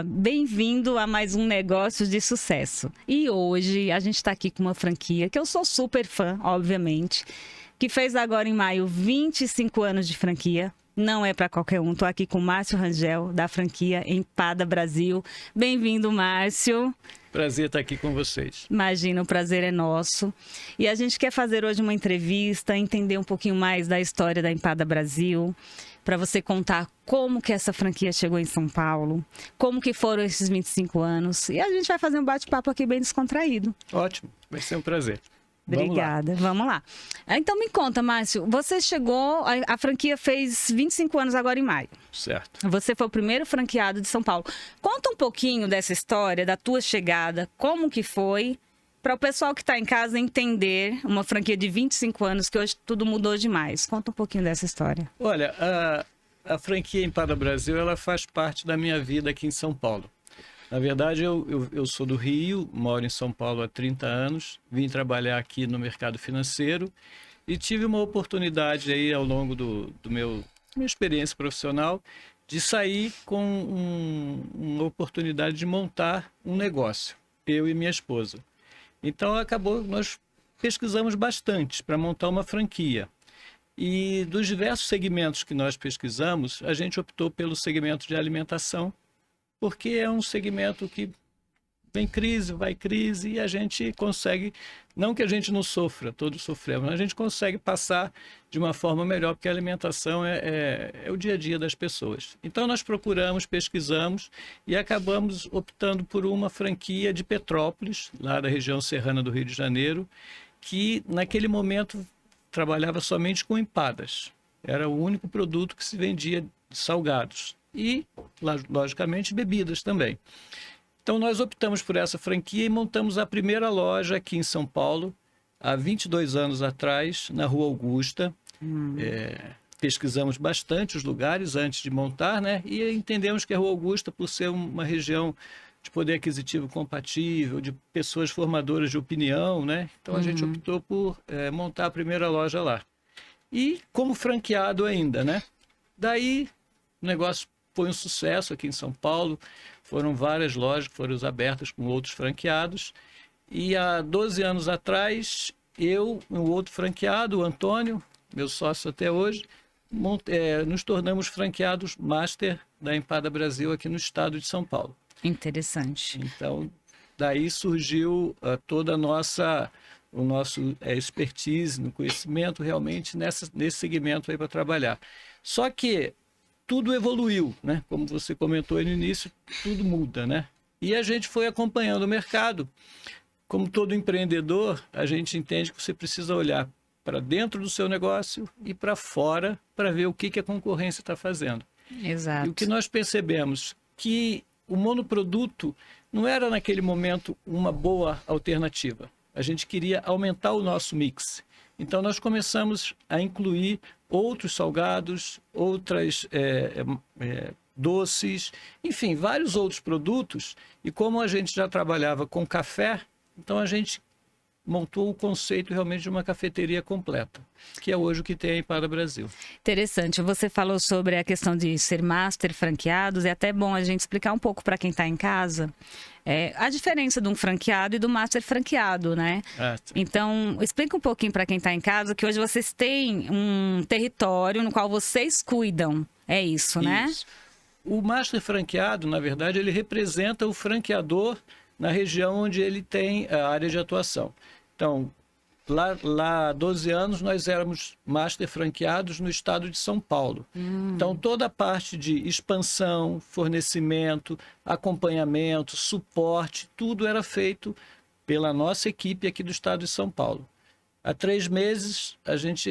Olá, bem-vindo a mais um Negócios de Sucesso. E hoje a gente está aqui com uma franquia que eu sou super fã, obviamente, que fez agora em maio 25 anos de franquia. Não é para qualquer um. Estou aqui com o Márcio Rangel, da franquia Empada Brasil. Bem-vindo, Márcio. Prazer estar aqui com vocês. Imagina, o prazer é nosso. E a gente quer fazer hoje uma entrevista, entender um pouquinho mais da história da Empada Brasil, para você contar como que essa franquia chegou em São Paulo, como que foram esses 25 anos. E a gente vai fazer um bate-papo aqui bem descontraído. Ótimo, vai ser um prazer. Obrigada, vamos lá. Então me conta, Márcio, você chegou, a franquia fez 25 anos agora em maio. Certo. Você foi o primeiro franqueado de São Paulo. Conta um pouquinho dessa história, da tua chegada, como que foi, para o pessoal que está em casa entender uma franquia de 25 anos, que hoje tudo mudou demais. Conta um pouquinho dessa história. Olha, a franquia Empada Brasil, ela faz parte da minha vida aqui em São Paulo. Na verdade, eu sou do Rio, moro em São Paulo há 30 anos, vim trabalhar aqui no mercado financeiro e tive uma oportunidade aí ao longo minha experiência profissional de sair com uma oportunidade de montar um negócio, eu e minha esposa. Então, nós pesquisamos bastante para montar uma franquia. E dos diversos segmentos que nós pesquisamos, a gente optou pelo segmento de alimentação, porque é um segmento que vem crise, vai crise, e a gente consegue, não que a gente não sofra, todos sofremos, mas a gente consegue passar de uma forma melhor, porque a alimentação é o dia a dia das pessoas. Então nós procuramos, pesquisamos e acabamos optando por uma franquia de Petrópolis, lá da região serrana do Rio de Janeiro, que naquele momento trabalhava somente com empadas. Era o único produto que se vendia de salgados. E, logicamente, bebidas também. Então, nós optamos por essa franquia e montamos a primeira loja aqui em São Paulo, há 22 anos atrás, na Rua Augusta. Pesquisamos bastante os lugares antes de montar, né? E entendemos que a Rua Augusta, por ser uma região de poder aquisitivo compatível, de pessoas formadoras de opinião, né? Então, a gente optou por montar a primeira loja lá. E como franqueado ainda, né? Daí, o negócio foi um sucesso aqui em São Paulo, foram várias lojas que foram abertas com outros franqueados, e há 12 anos atrás, eu e o outro franqueado, o Antônio, meu sócio até hoje, nos tornamos franqueados master da Empada Brasil aqui no estado de São Paulo. Interessante. Então, daí surgiu toda o nosso expertise, no conhecimento realmente nesse segmento aí para trabalhar. Só que tudo evoluiu, né? Como você comentou aí no início, tudo muda, né? E a gente foi acompanhando o mercado. Como todo empreendedor, a gente entende que você precisa olhar para dentro do seu negócio e para fora para ver o que a concorrência está fazendo. Exato. E o que nós percebemos que o monoproduto não era naquele momento uma boa alternativa. A gente queria aumentar o nosso mix. Então, nós começamos a incluir outros salgados, outras doces, enfim, vários outros produtos. E como a gente já trabalhava com café, então a gente montou o conceito realmente de uma cafeteria completa, que é hoje o que tem a Empada Brasil. Interessante. Você falou sobre a questão de ser master franqueados. É até bom a gente explicar um pouco para quem está em casa a diferença de um franqueado e do master franqueado, né? Então, explica um pouquinho para quem está em casa que hoje vocês têm um território no qual vocês cuidam. É isso, né? Isso. O master franqueado, na verdade, ele representa o franqueador na região onde ele tem a área de atuação. Então, lá há 12 anos, nós éramos master franqueados no estado de São Paulo. Então, toda a parte de expansão, fornecimento, acompanhamento, suporte, tudo era feito pela nossa equipe aqui do estado de São Paulo. Há 3 meses, a gente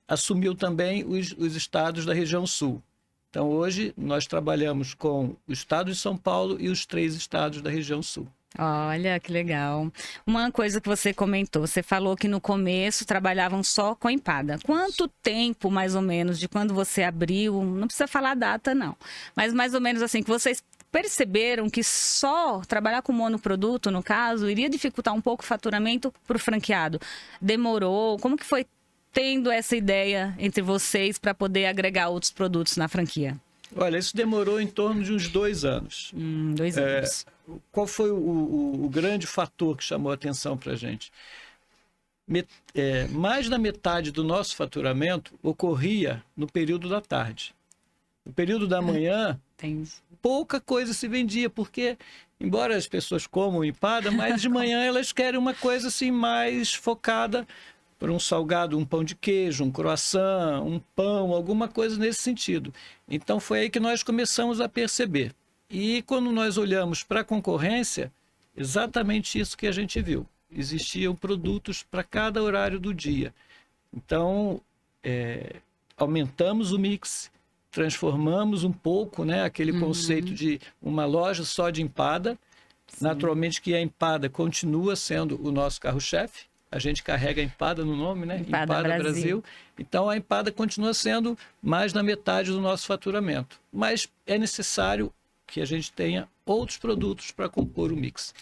assumiu também os estados da região sul. Então, hoje, nós trabalhamos com o estado de São Paulo e os 3 estados da região sul. Olha, que legal. Uma coisa que você comentou, você falou que no começo trabalhavam só com empada. Quanto tempo, mais ou menos, de quando você abriu, não precisa falar a data, não, mas mais ou menos assim, que vocês perceberam que só trabalhar com monoproduto, no caso, iria dificultar um pouco o faturamento para o franqueado? Demorou? Como que foi tendo essa ideia entre vocês para poder agregar outros produtos na franquia? Olha, isso demorou em torno de uns 2 anos. 2 anos. Qual foi o grande fator que chamou a atenção para a gente? Mais da metade do nosso faturamento ocorria no período da tarde. No período da manhã, pouca coisa se vendia, porque, embora as pessoas comam empada, mas de manhã elas querem uma coisa assim mais focada para um salgado, um pão de queijo, um croissant, um pão, alguma coisa nesse sentido. Então foi aí que nós começamos a perceber. E quando nós olhamos para a concorrência, exatamente isso que a gente viu. Existiam produtos para cada horário do dia. Então, aumentamos o mix, transformamos um pouco, né, aquele conceito de uma loja só de empada. Sim. Naturalmente que a empada continua sendo o nosso carro-chefe. A gente carrega a empada no nome, né? Empada Brasil. Então, a empada continua sendo mais da metade do nosso faturamento. Mas é necessário que a gente tenha outros produtos para compor o mix.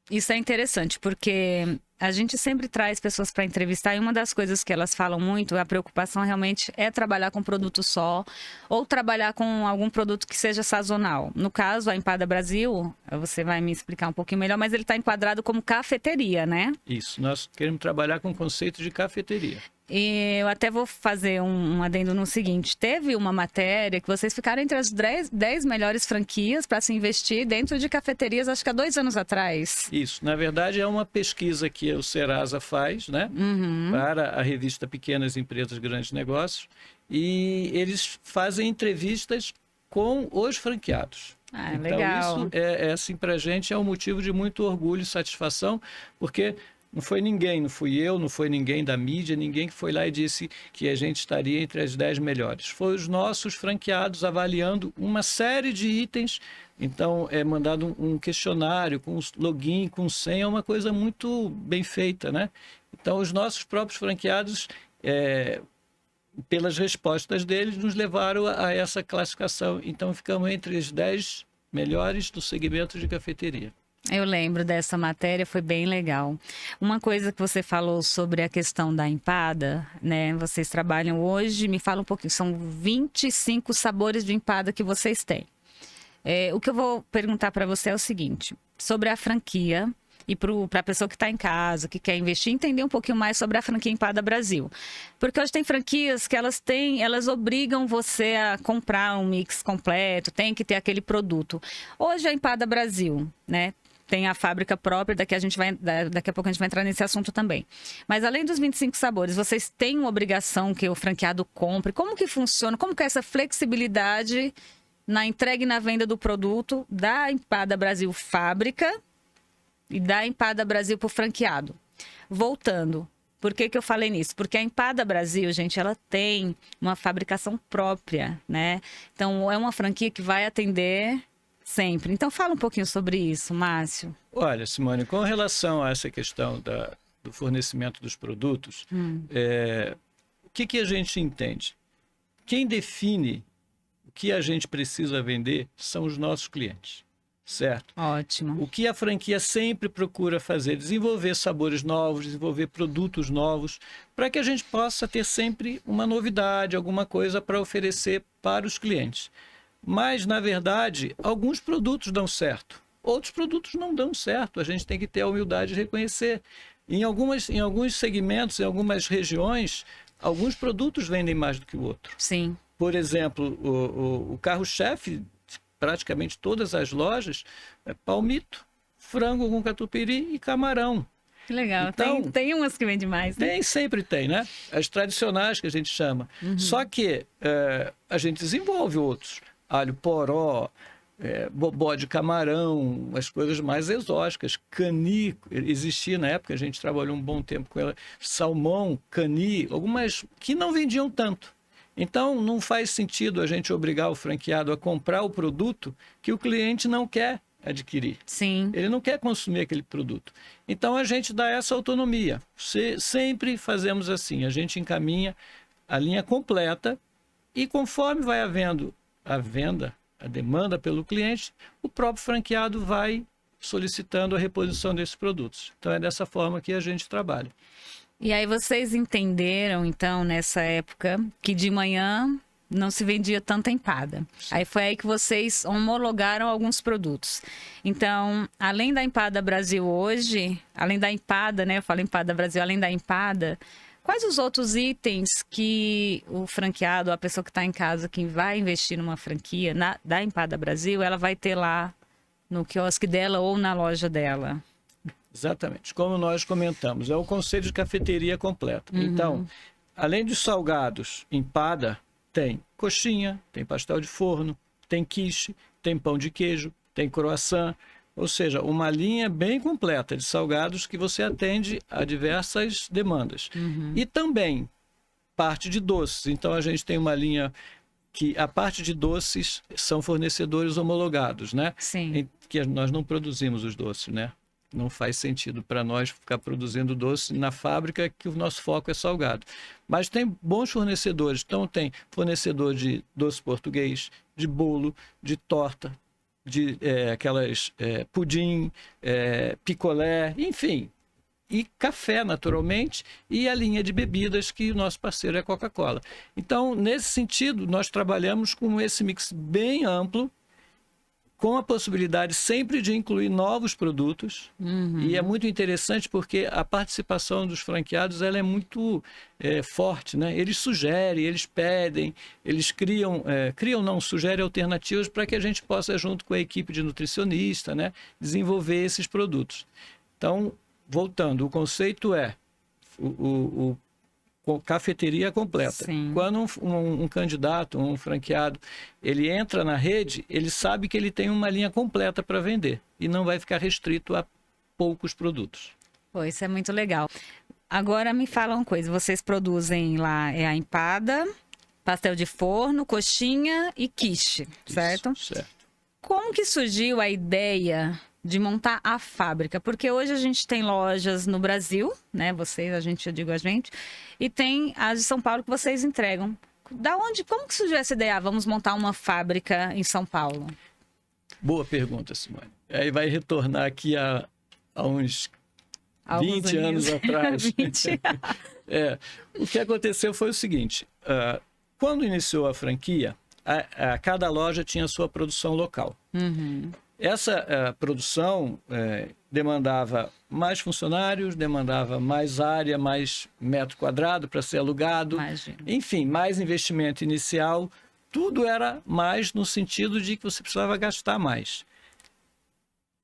Isso é interessante, porque a gente sempre traz pessoas para entrevistar e uma das coisas que elas falam muito, a preocupação realmente é trabalhar com produto só ou trabalhar com algum produto que seja sazonal. No caso, a Empada Brasil, você vai me explicar um pouquinho melhor, mas ele está enquadrado como cafeteria, né? Isso, nós queremos trabalhar com o conceito de cafeteria. E eu até vou fazer um adendo no seguinte, teve uma matéria que vocês ficaram entre as 10 melhores franquias para se investir dentro de cafeterias, acho que há 2 anos atrás. Isso, na verdade é uma pesquisa que o Serasa faz, né, para a revista Pequenas Empresas Grandes Negócios, e eles fazem entrevistas com os franqueados. Ah, então legal. isso assim, para a gente é um motivo de muito orgulho e satisfação, porque não foi ninguém, não fui eu, não foi ninguém da mídia, ninguém que foi lá e disse que a gente estaria entre as 10 melhores. Foi os nossos franqueados avaliando uma série de itens. Então, é mandado um questionário com login, com senha, é uma coisa muito bem feita, né? Então, os nossos próprios franqueados, pelas respostas deles, nos levaram a essa classificação. Então, ficamos entre as 10 melhores do segmento de cafeteria. Eu lembro dessa matéria, foi bem legal. Uma coisa que você falou sobre a questão da empada, né? Vocês trabalham hoje, me fala um pouquinho, são 25 sabores de empada que vocês têm. O que eu vou perguntar para você é o seguinte, sobre a franquia e para a pessoa que está em casa, que quer investir, entender um pouquinho mais sobre a franquia Empada Brasil. Porque hoje tem franquias que elas obrigam você a comprar um mix completo, tem que ter aquele produto. Hoje a Empada Brasil, né? Tem a fábrica própria, daqui a pouco a gente vai entrar nesse assunto também. Mas além dos 25 sabores, vocês têm uma obrigação que o franqueado compre? Como que funciona? Como que é essa flexibilidade na entrega e na venda do produto da Empada Brasil fábrica e da Empada Brasil para o franqueado? Voltando, por que eu falei nisso? Porque a Empada Brasil, gente, ela tem uma fabricação própria, né? Então, é uma franquia que vai atender sempre. Então, fala um pouquinho sobre isso, Márcio. Olha, Simone, com relação a essa questão do fornecimento dos produtos, o que a gente entende? Quem define o que a gente precisa vender são os nossos clientes, certo? Ótimo. O que a franquia sempre procura fazer, desenvolver sabores novos, desenvolver produtos novos, para que a gente possa ter sempre uma novidade, alguma coisa para oferecer para os clientes. Mas, na verdade, alguns produtos dão certo, outros produtos não dão certo. A gente tem que ter a humildade de reconhecer. Em alguns segmentos, em algumas regiões, alguns produtos vendem mais do que o outro. Sim. Por exemplo, o carro-chefe de praticamente todas as lojas é palmito, frango com catupiry e camarão. Que legal. Então, tem umas que vendem mais, né? Sempre tem, né? As tradicionais que a gente chama. Só que a gente desenvolve outros. Alho poró, bobó de camarão, as coisas mais exóticas. Cani, existia na época, a gente trabalhou um bom tempo com ela. Salmão, cani, algumas que não vendiam tanto. Então, não faz sentido a gente obrigar o franqueado a comprar o produto que o cliente não quer adquirir. Sim. Ele não quer consumir aquele produto. Então, a gente dá essa autonomia. Sempre fazemos assim, a gente encaminha a linha completa e conforme vai havendo a demanda pelo cliente, o próprio franqueado vai solicitando a reposição desses produtos. Então, é dessa forma que a gente trabalha. E aí vocês entenderam, então, nessa época, que de manhã não se vendia tanta empada. Aí foi aí que vocês homologaram alguns produtos. Então, além da Empada Brasil hoje, além da empada, né? Eu falo Empada Brasil, além da empada, quais os outros itens que o franqueado, a pessoa que está em casa, que vai investir numa franquia da Empada Brasil, ela vai ter lá no quiosque dela ou na loja dela? Exatamente. Como nós comentamos, é o conceito de cafeteria completa. Então, além dos salgados, empada, tem coxinha, tem pastel de forno, tem quiche, tem pão de queijo, tem croissant, ou seja, uma linha bem completa de salgados que você atende a diversas demandas. E também parte de doces. Então a gente tem uma linha que a parte de doces são fornecedores homologados, né? Sim. Que nós não produzimos os doces, né? Não faz sentido para nós ficar produzindo doce na fábrica, que o nosso foco é salgado. Mas tem bons fornecedores. Então tem fornecedor de doce português, de bolo, de torta, de aquelas pudim, picolé, enfim. E café, naturalmente, e a linha de bebidas, que o nosso parceiro é a Coca-Cola. Então, nesse sentido, nós trabalhamos com esse mix bem amplo, com a possibilidade sempre de incluir novos produtos. E é muito interessante porque a participação dos franqueados ela é muito forte, né? Eles sugerem, eles pedem, eles sugerem alternativas para que a gente possa, junto com a equipe de nutricionista, né, desenvolver esses produtos. Então, voltando, o conceito é cafeteria completa. Sim. Quando um candidato, um franqueado, ele entra na rede, ele sabe que ele tem uma linha completa para vender e não vai ficar restrito a poucos produtos. Pô, isso é muito legal. Agora me fala uma coisa, vocês produzem lá a empada, pastel de forno, coxinha e quiche, certo? Isso, certo. Como que surgiu a ideia de montar a fábrica? Porque hoje a gente tem lojas no Brasil, né? Vocês, eu digo a gente, e tem as de São Paulo que vocês entregam. Como que surgiu essa ideia? Vamos montar uma fábrica em São Paulo? Boa pergunta, Simone. Aí vai retornar aqui a uns 20 anos atrás. 20. O que aconteceu foi o seguinte, quando iniciou a franquia, cada loja tinha sua produção local. Essa produção demandava mais funcionários, demandava mais área, mais metro quadrado para ser alugado. Imagina. Enfim, mais investimento inicial. Tudo era mais no sentido de que você precisava gastar mais.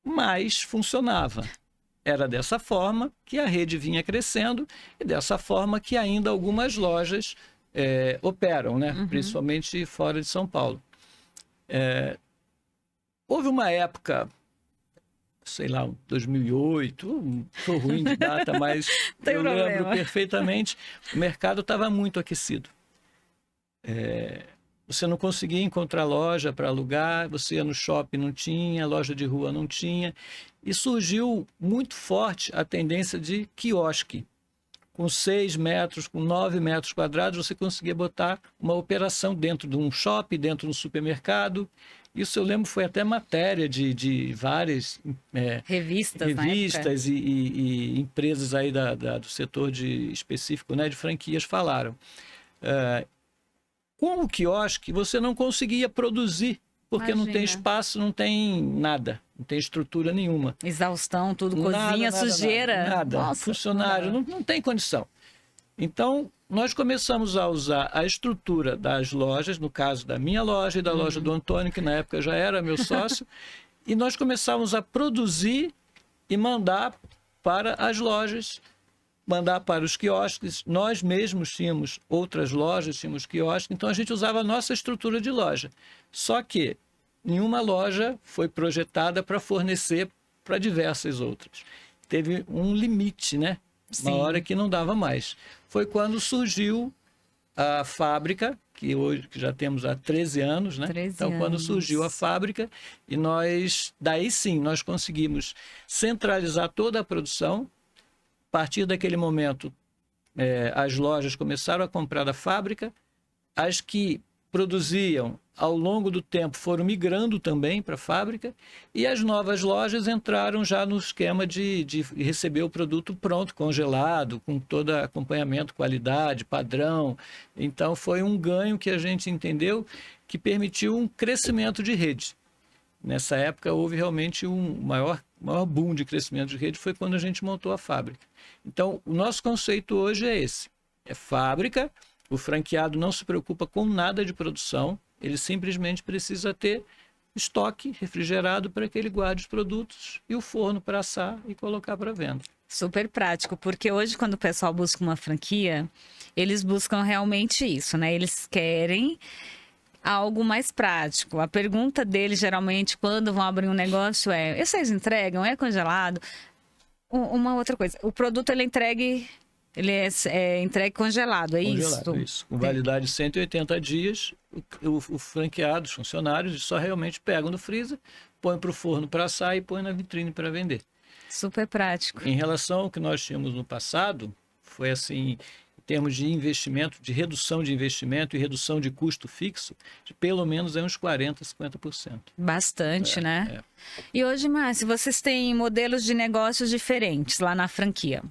Mas funcionava. Era dessa forma que a rede vinha crescendo e dessa forma que ainda algumas lojas operam, né? Principalmente fora de São Paulo. Houve uma época, sei lá, 2008, estou ruim de data, mas eu lembro perfeitamente, o mercado estava muito aquecido. Você não conseguia encontrar loja para alugar, você ia no shopping, não tinha, loja de rua não tinha, e surgiu muito forte a tendência de quiosque. Com 6 metros, com 9 metros quadrados, você conseguia botar uma operação dentro de um shopping, dentro de um supermercado. Isso eu lembro, foi até matéria de várias revistas e empresas aí do setor específico, né, de franquias falaram. Com o quiosque, você não conseguia produzir, porque não tem espaço, não tem nada, não tem estrutura nenhuma. Exaustão, tudo, cozinha, sujeira. Nada. Nossa, funcionário, não tem condição. Então, nós começamos a usar a estrutura das lojas, no caso da minha loja e da loja do Antônio, que na época já era meu sócio, e nós começamos a produzir e mandar para as lojas, mandar para os quiosques. Nós mesmos tínhamos outras lojas, tínhamos quiosques, então a gente usava a nossa estrutura de loja. Só que nenhuma loja foi projetada para fornecer para diversas outras. Teve um limite, né? Sim. Uma hora que não dava mais. Foi quando surgiu a fábrica, que hoje que já temos há 13 anos, né? 13 então, quando anos. surgiu a fábrica, e daí sim, nós conseguimos centralizar toda a produção. A partir daquele momento, as lojas começaram a comprar da fábrica, as que produziam, ao longo do tempo, foram migrando também para a fábrica, e as novas lojas entraram já no esquema de receber o produto pronto, congelado, com todo acompanhamento, qualidade, padrão. Então, foi um ganho que a gente entendeu que permitiu um crescimento de rede. Nessa época, houve realmente um maior boom de crescimento de rede, foi quando a gente montou a fábrica. Então, o nosso conceito hoje é esse. É fábrica, o franqueado não se preocupa com nada de produção, ele simplesmente precisa ter estoque refrigerado para que ele guarde os produtos e o forno para assar e colocar para venda. Super prático, porque hoje quando o pessoal busca uma franquia, eles buscam realmente isso, né? Eles querem algo mais prático. A pergunta deles, geralmente, quando vão abrir um negócio é: vocês entregam? É congelado? Uma outra coisa, o produto ele é entregue congelado, é Congelado, isso? Com validade de 180 dias, o franqueado, os funcionários, só realmente pegam no freezer, põem para o forno para assar e põem na vitrine para vender. Super prático. Em relação ao que nós tínhamos no passado, foi assim, em termos de investimento, de redução de investimento e redução de custo fixo, de pelo menos uns 40%, 50%. Bastante, né? E hoje, Márcio, vocês têm modelos de negócios diferentes lá na franquia.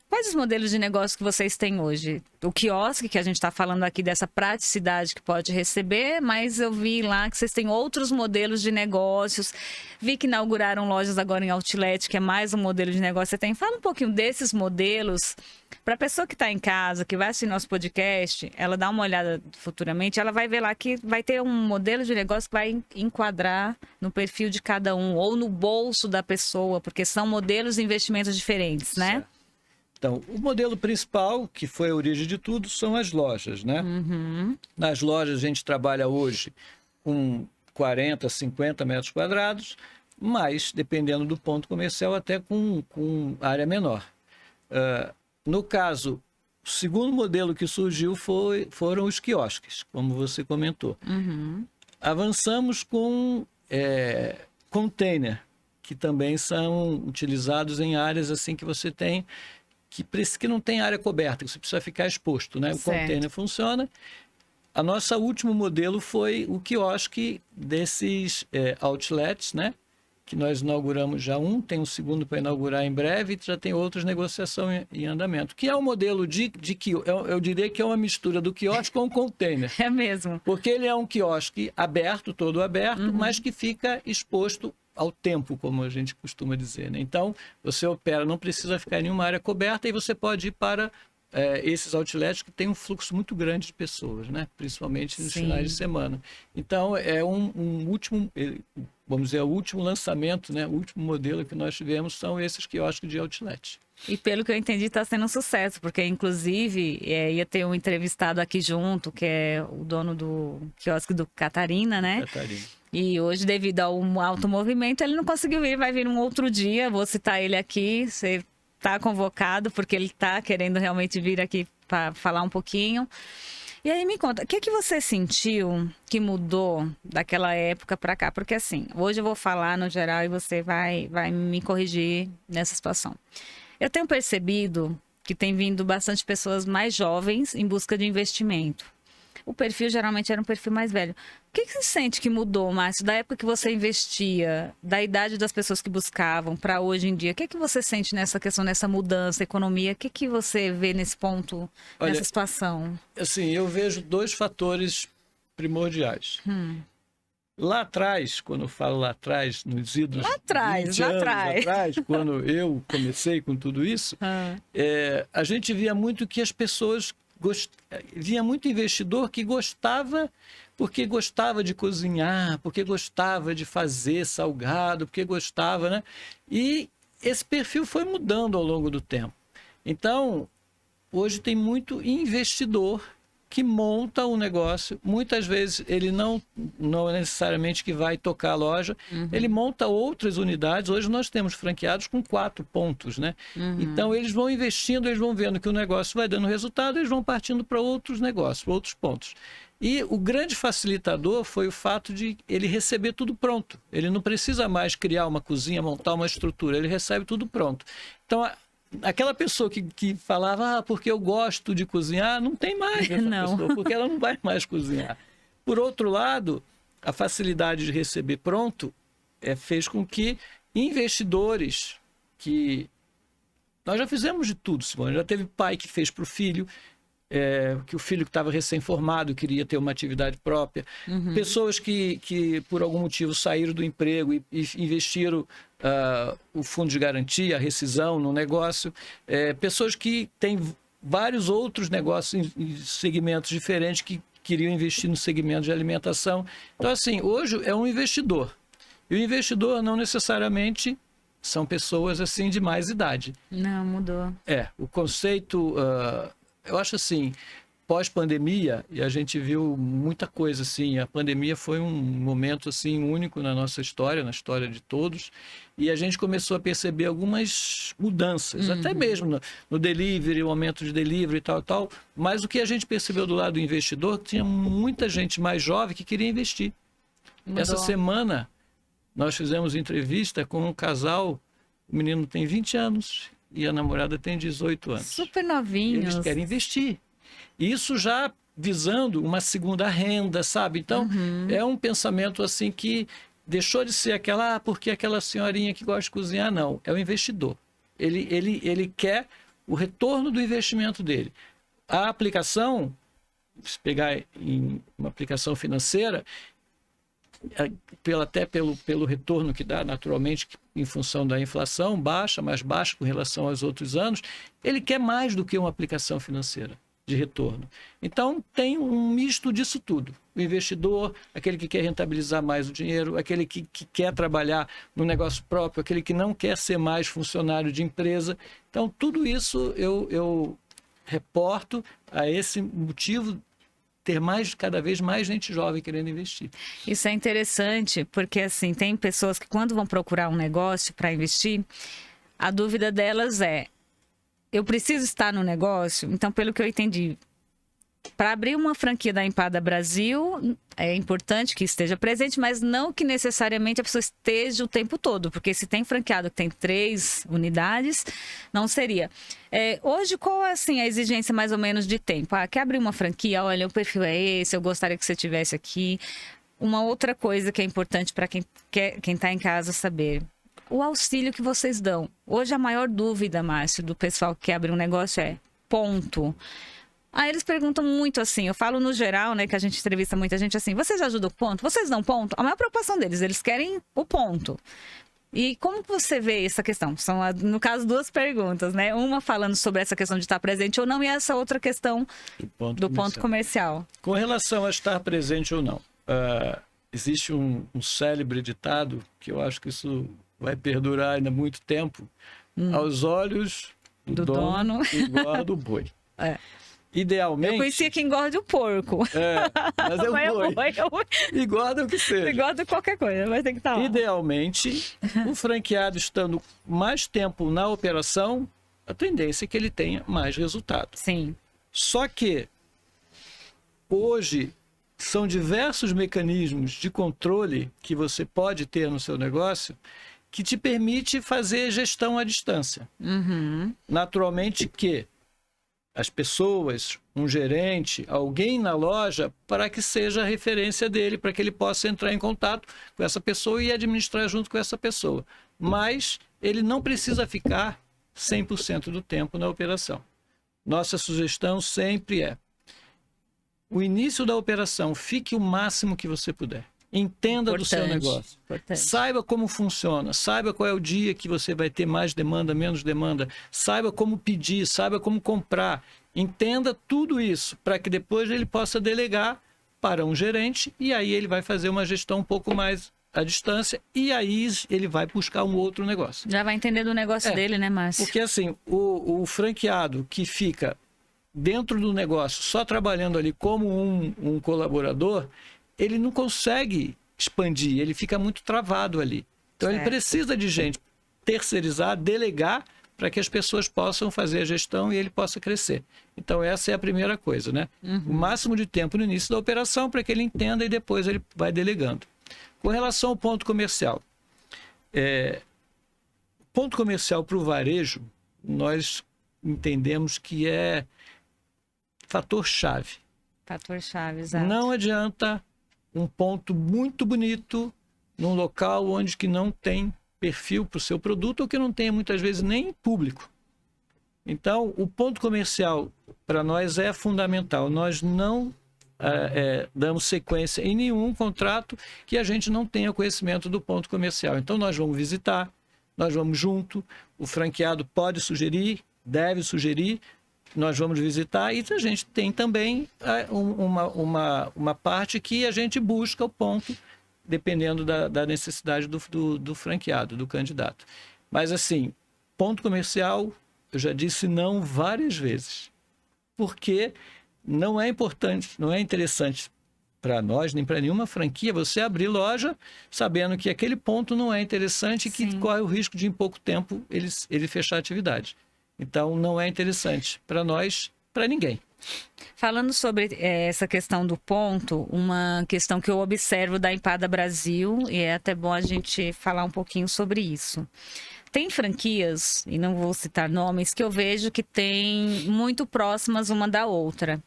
Quais os modelos de negócio que vocês têm hoje? O quiosque, que a gente está falando aqui dessa praticidade que pode receber, mas eu vi lá que vocês têm outros modelos de negócios. Vi que inauguraram lojas agora em outlet, que é mais um modelo de negócio. Você tem? Fala um pouquinho desses modelos. Para a pessoa que está em casa, que vai assistir nosso podcast, ela dá uma olhada futuramente, ela vai ver lá que vai ter um modelo de negócio que vai enquadrar no perfil de cada um, ou no bolso da pessoa, porque são modelos de investimentos diferentes, né? Certo. Então, o modelo principal, que foi a origem de tudo, são as lojas, né? Uhum. Nas lojas, a gente trabalha hoje com 40, 50 metros quadrados, mas, dependendo do ponto comercial, até com área menor. No caso, o segundo modelo que surgiu foram os quiosques, como você comentou. Uhum. Avançamos com container, que também são utilizados em áreas assim que você tem... Que não tem área coberta, que você precisa ficar exposto, né? O container funciona. A nossa último modelo foi o quiosque desses outlets, né? Que nós inauguramos já tem um segundo para inaugurar em breve, e já tem outras negociações em andamento. Que é um modelo eu diria que é uma mistura do quiosque com o container. É mesmo. Porque ele é um quiosque aberto, todo aberto, mas que fica exposto ao tempo, como a gente costuma dizer, né? Então, você opera, não precisa ficar em nenhuma área coberta e você pode ir para esses outlets que tem um fluxo muito grande de pessoas, né? Principalmente nos finais de semana. Então, é um último, vamos dizer, o último lançamento, né? O último modelo que nós tivemos são esses quiosques de outlet. E pelo que eu entendi, está sendo um sucesso, porque inclusive ia ter um entrevistado aqui junto, que é o dono do quiosque do Catarina, né? Catarina. E hoje, devido ao alto movimento, ele não conseguiu vir, vai vir um outro dia. Vou citar ele aqui, você está convocado, porque ele está querendo realmente vir aqui para falar um pouquinho. E aí me conta, o que você sentiu que mudou daquela época para cá? Porque assim, hoje eu vou falar no geral e você vai me corrigir nessa situação. Eu tenho percebido que tem vindo bastante pessoas mais jovens em busca de investimento. O perfil geralmente era um perfil mais velho. O que você sente que mudou, Márcio, da época que você investia, da idade das pessoas que buscavam para hoje em dia? O que você sente nessa questão, nessa mudança, economia? O que você vê nesse ponto, nessa situação? Assim, eu vejo dois fatores primordiais. Lá atrás, quando eu falo lá atrás, nos idos lá atrás, quando eu comecei com tudo isso, a gente via muito que as pessoas via muito investidor que gostava, porque gostava de cozinhar, porque gostava de fazer salgado, porque gostava, né? E esse perfil foi mudando ao longo do tempo. Então, hoje tem muito investidor que monta o negócio. Muitas vezes ele não é necessariamente que vai tocar a loja, ele monta outras unidades. Hoje nós temos franqueados com 4 pontos, né? Então eles vão investindo, eles vão vendo que o negócio vai dando resultado, eles vão partindo para outros negócios, para outros pontos. E o grande facilitador foi o fato de ele receber tudo pronto. Ele não precisa mais criar uma cozinha, montar uma estrutura, ele recebe tudo pronto. Então, aquela pessoa que falava, porque eu gosto de cozinhar, não tem mais essa pessoa, porque ela não vai mais cozinhar. Por outro lado, a facilidade de receber pronto fez com que investidores que... Nós já fizemos de tudo, Simone. Já teve pai que fez para o filho, que o filho que estava recém-formado queria ter uma atividade própria. Pessoas que, por algum motivo, saíram do emprego e investiram o fundo de garantia, a rescisão no negócio. Pessoas que têm vários outros negócios em segmentos diferentes que queriam investir no segmento de alimentação. Então, assim, hoje é um investidor. E o investidor não necessariamente são pessoas assim de mais idade. Não, mudou. O conceito, eu acho assim, pós-pandemia, e a gente viu muita coisa assim, a pandemia foi um momento assim único na nossa história, na história de todos, e a gente começou a perceber algumas mudanças, até mesmo no delivery, o aumento de delivery e tal, mas o que a gente percebeu do lado do investidor, tinha muita gente mais jovem que queria investir. Mudou. Essa semana, nós fizemos entrevista com um casal, o menino tem 20 anos e a namorada tem 18 anos. Super novinhos. Eles querem investir. Isso já visando uma segunda renda, sabe? Então, é um pensamento assim que deixou de ser porque aquela senhorinha que gosta de cozinhar, não. É o investidor. Ele quer o retorno do investimento dele. A aplicação, se pegar em uma aplicação financeira, até pelo retorno que dá, naturalmente, em função da inflação, mais baixa com relação aos outros anos, ele quer mais do que uma aplicação financeira de retorno. Então, tem um misto disso tudo. O investidor, aquele que quer rentabilizar mais o dinheiro, aquele que quer trabalhar no negócio próprio, aquele que não quer ser mais funcionário de empresa. Então, tudo isso eu reporto a esse motivo ter cada vez mais gente jovem querendo investir. Isso é interessante, porque assim, tem pessoas que quando vão procurar um negócio para investir, a dúvida delas eu preciso estar no negócio? Então, pelo que eu entendi, para abrir uma franquia da Empada Brasil, é importante que esteja presente, mas não que necessariamente a pessoa esteja o tempo todo, porque se tem franqueado que tem 3 unidades, não seria. Hoje, qual é assim, a exigência mais ou menos de tempo? Quer abrir uma franquia? Olha, o perfil é esse, eu gostaria que você tivesse aqui. Uma outra coisa que é importante para quem está em casa saber: o auxílio que vocês dão. Hoje a maior dúvida, Márcio, do pessoal que quer abrir um negócio é ponto. Aí eles perguntam muito assim, eu falo no geral, né, que a gente entrevista muita gente assim: vocês ajudam o ponto? Vocês dão ponto? A maior preocupação deles, eles querem o ponto. E como que você vê essa questão? São, no caso, 2 perguntas, né? Uma falando sobre essa questão de estar presente ou não, e essa outra questão do ponto comercial. Com relação a estar presente ou não, existe um célebre ditado, que eu acho que isso vai perdurar ainda muito tempo: aos olhos do dono engorda o boi. Idealmente... Eu conhecia que engorda o porco. Mas é o boi. Engorda o que seja. Engorda qualquer coisa, mas tem que estar lá. Idealmente, o franqueado estando mais tempo na operação, a tendência é que ele tenha mais resultado. Sim. Só que, hoje, são diversos mecanismos de controle que você pode ter no seu negócio que te permite fazer gestão à distância. Naturalmente que as pessoas, um gerente, alguém na loja, para que seja a referência dele, para que ele possa entrar em contato com essa pessoa e administrar junto com essa pessoa. Mas ele não precisa ficar 100% do tempo na operação. Nossa sugestão sempre é: o início da operação, fique o máximo que você puder. Entenda do seu negócio. Saiba como funciona, saiba qual é o dia que você vai ter mais demanda, menos demanda, saiba como pedir, saiba como comprar. Entenda tudo isso para que depois ele possa delegar para um gerente e aí ele vai fazer uma gestão um pouco mais à distância e aí ele vai buscar um outro negócio. Já vai entender do negócio dele, né, Márcio? Porque assim, o franqueado que fica dentro do negócio só trabalhando ali como um colaborador, ele não consegue expandir, ele fica muito travado ali. Então, ele precisa de gente terceirizar, delegar, para que as pessoas possam fazer a gestão e ele possa crescer. Então, essa é a primeira coisa, né? O máximo de tempo no início da operação para que ele entenda e depois ele vai delegando. Com relação ao ponto comercial. Ponto comercial para o varejo, nós entendemos que é fator-chave. Fator-chave, exato. Não adianta um ponto muito bonito num local onde que não tem perfil para o seu produto ou que não tenha muitas vezes nem público. Então, o ponto comercial para nós é fundamental. Nós não damos sequência em nenhum contrato que a gente não tenha conhecimento do ponto comercial. Então, nós vamos visitar, nós vamos junto, o franqueado pode sugerir, deve sugerir, nós vamos visitar e a gente tem também uma parte que a gente busca o ponto, dependendo da necessidade do franqueado, do candidato. Mas, assim, ponto comercial, eu já disse não várias vezes, porque não é importante, não é interessante para nós, nem para nenhuma franquia, você abrir loja sabendo que aquele ponto não é interessante e que corre o risco de, em pouco tempo, ele fechar a atividade. Então, não é interessante para nós, para ninguém. Falando sobre essa questão do ponto, uma questão que eu observo da Empada Brasil, e é até bom a gente falar um pouquinho sobre isso. Tem franquias, e não vou citar nomes, que eu vejo que tem muito próximas uma da outra.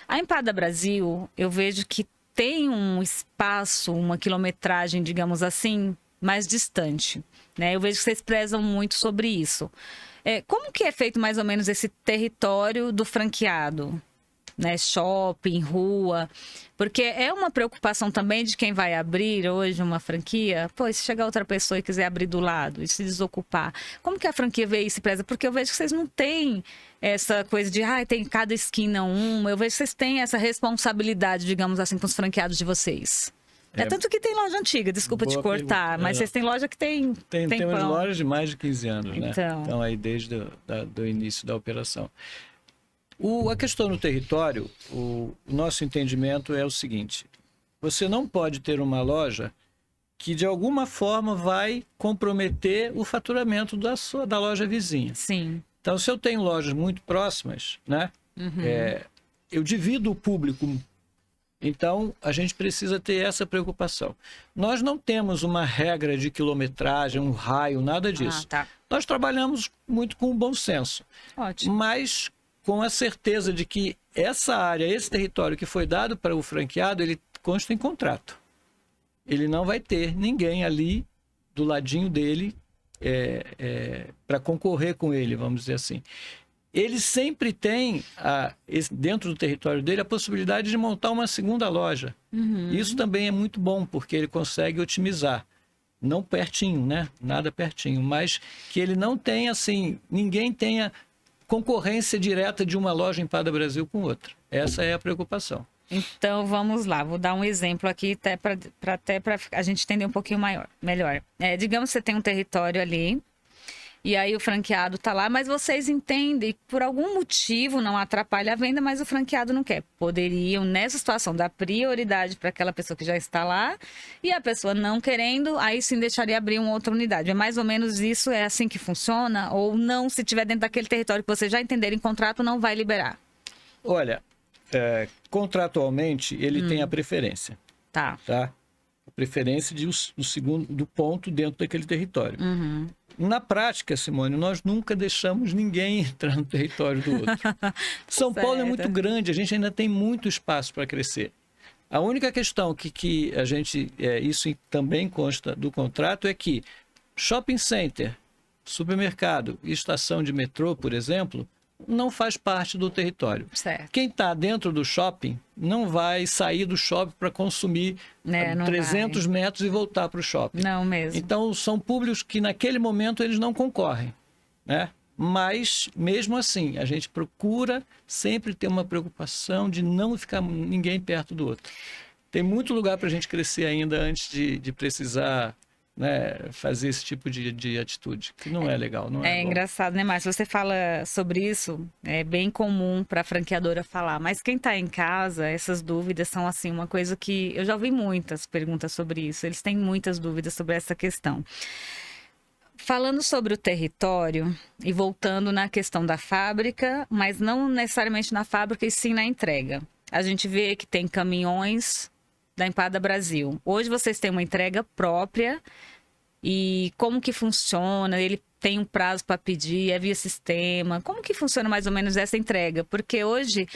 A Empada Brasil, eu vejo que tem um espaço, uma quilometragem, digamos assim, mais distante, né? Eu vejo que vocês prezam muito sobre isso. Como que é feito mais ou menos esse território do franqueado? Né? Shopping, rua, porque é uma preocupação também de quem vai abrir hoje uma franquia. Pô, se chegar outra pessoa e quiser abrir do lado e se desocupar, como que a franquia vê isso e preza? Porque eu vejo que vocês não têm essa coisa de, tem cada esquina uma. Eu vejo que vocês têm essa responsabilidade, digamos assim, com os franqueados de vocês. Tanto que tem loja antiga, desculpa te cortar, mas vocês têm loja que tem Temos lojas de mais de 15 anos, né? Então aí desde do início da operação. A questão no território, o nosso entendimento é o seguinte: você não pode ter uma loja que de alguma forma vai comprometer o faturamento da loja vizinha. Sim. Então, se eu tenho lojas muito próximas, né? Eu divido o público. Então, a gente precisa ter essa preocupação. Nós não temos uma regra de quilometragem, um raio, nada disso. Tá. Nós trabalhamos muito com o bom senso. Ótimo. Mas com a certeza de que essa área, esse território que foi dado para o franqueado, ele consta em contrato. Ele não vai ter ninguém ali do ladinho dele para concorrer com ele, vamos dizer assim. Ele sempre tem, dentro do território dele, a possibilidade de montar uma segunda loja. Isso também é muito bom, porque ele consegue otimizar. Não pertinho, né? Nada pertinho, mas que ele não tenha, assim, ninguém tenha concorrência direta de uma loja Empada Brasil com outra. Essa é a preocupação. Então, vamos lá. Vou dar um exemplo aqui até para a gente entender um pouquinho melhor. Digamos que você tem um território ali, e aí o franqueado está lá, mas vocês entendem que por algum motivo não atrapalha a venda, mas o franqueado não quer. Poderiam, nessa situação, dar prioridade para aquela pessoa que já está lá, e a pessoa não querendo, aí sim deixaria abrir uma outra unidade. É mais ou menos isso, é assim que funciona? Ou não, se tiver dentro daquele território que vocês já entenderam em contrato, não vai liberar? Olha, contratualmente, ele tem a preferência. Tá? A preferência do ponto dentro daquele território. Na prática, Simone, nós nunca deixamos ninguém entrar no território do outro. São Paulo é muito grande, a gente ainda tem muito espaço para crescer. A única questão que a gente, isso também consta do contrato, é que shopping center, supermercado e estação de metrô, por exemplo, não faz parte do território. Certo. Quem está dentro do shopping não vai sair do shopping para consumir 300 metros e voltar para o shopping. Não mesmo. Então, são públicos que naquele momento eles não concorrem, né? Mas, mesmo assim, a gente procura sempre ter uma preocupação de não ficar ninguém perto do outro. Tem muito lugar para a gente crescer ainda antes de precisar, né, fazer esse tipo de atitude, que não é legal. Não é engraçado, né, Márcio? Você fala sobre isso, é bem comum para a franqueadora falar, mas quem está em casa, essas dúvidas são assim, uma coisa que eu já ouvi muitas perguntas sobre isso, eles têm muitas dúvidas sobre essa questão. Falando sobre o território e voltando na questão da fábrica, mas não necessariamente na fábrica e sim na entrega. A gente vê que tem caminhões da Empada Brasil. Hoje vocês têm uma entrega própria e como que funciona? Ele tem um prazo para pedir, é via sistema? Como que funciona mais ou menos essa entrega? Porque hoje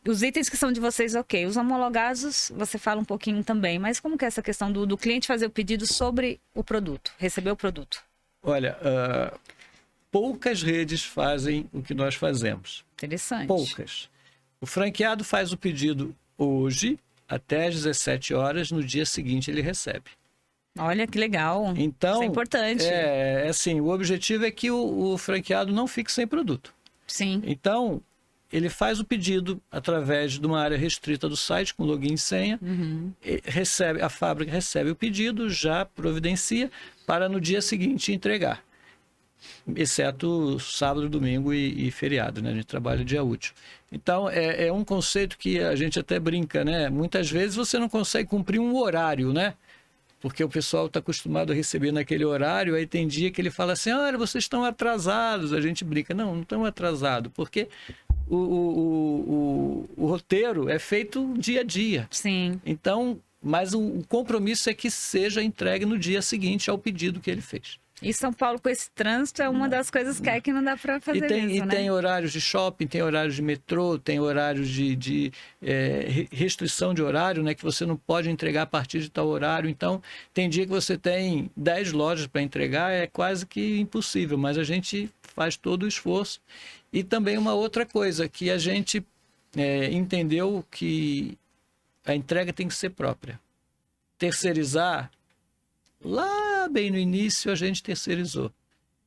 os itens que são de vocês, ok. Os homologados, você fala um pouquinho também. Mas como que é essa questão do cliente fazer o pedido sobre o produto, receber o produto? Olha, poucas redes fazem o que nós fazemos. Interessante. Poucas. O franqueado faz o pedido hoje, até às 17 horas, no dia seguinte ele recebe. Olha que legal. Então, isso é importante. Assim, o objetivo é que o franqueado não fique sem produto. Sim. Então, ele faz o pedido através de uma área restrita do site, com login e senha, a fábrica recebe o pedido, já providencia para no dia seguinte entregar. Exceto sábado, domingo e feriado, né? A gente trabalha dia útil. Então, é um conceito que a gente até brinca, né? Muitas vezes você não consegue cumprir um horário, né? Porque o pessoal está acostumado a receber naquele horário, aí tem dia que ele fala assim, olha, vocês estão atrasados. A gente brinca, não estamos atrasados, porque o roteiro é feito dia a dia. Sim. Então, mas o compromisso é que seja entregue no dia seguinte ao pedido que ele fez. E São Paulo, com esse trânsito, é uma das coisas que é que não dá para fazer mesmo, né? Tem horários de shopping, tem horários de metrô, tem horários de restrição de horário, né? Que você não pode entregar a partir de tal horário. Então, tem dia que você tem 10 lojas para entregar, é quase que impossível, mas a gente faz todo o esforço. E também uma outra coisa, que a gente entendeu que a entrega tem que ser própria. Terceirizar, lá bem no início a gente terceirizou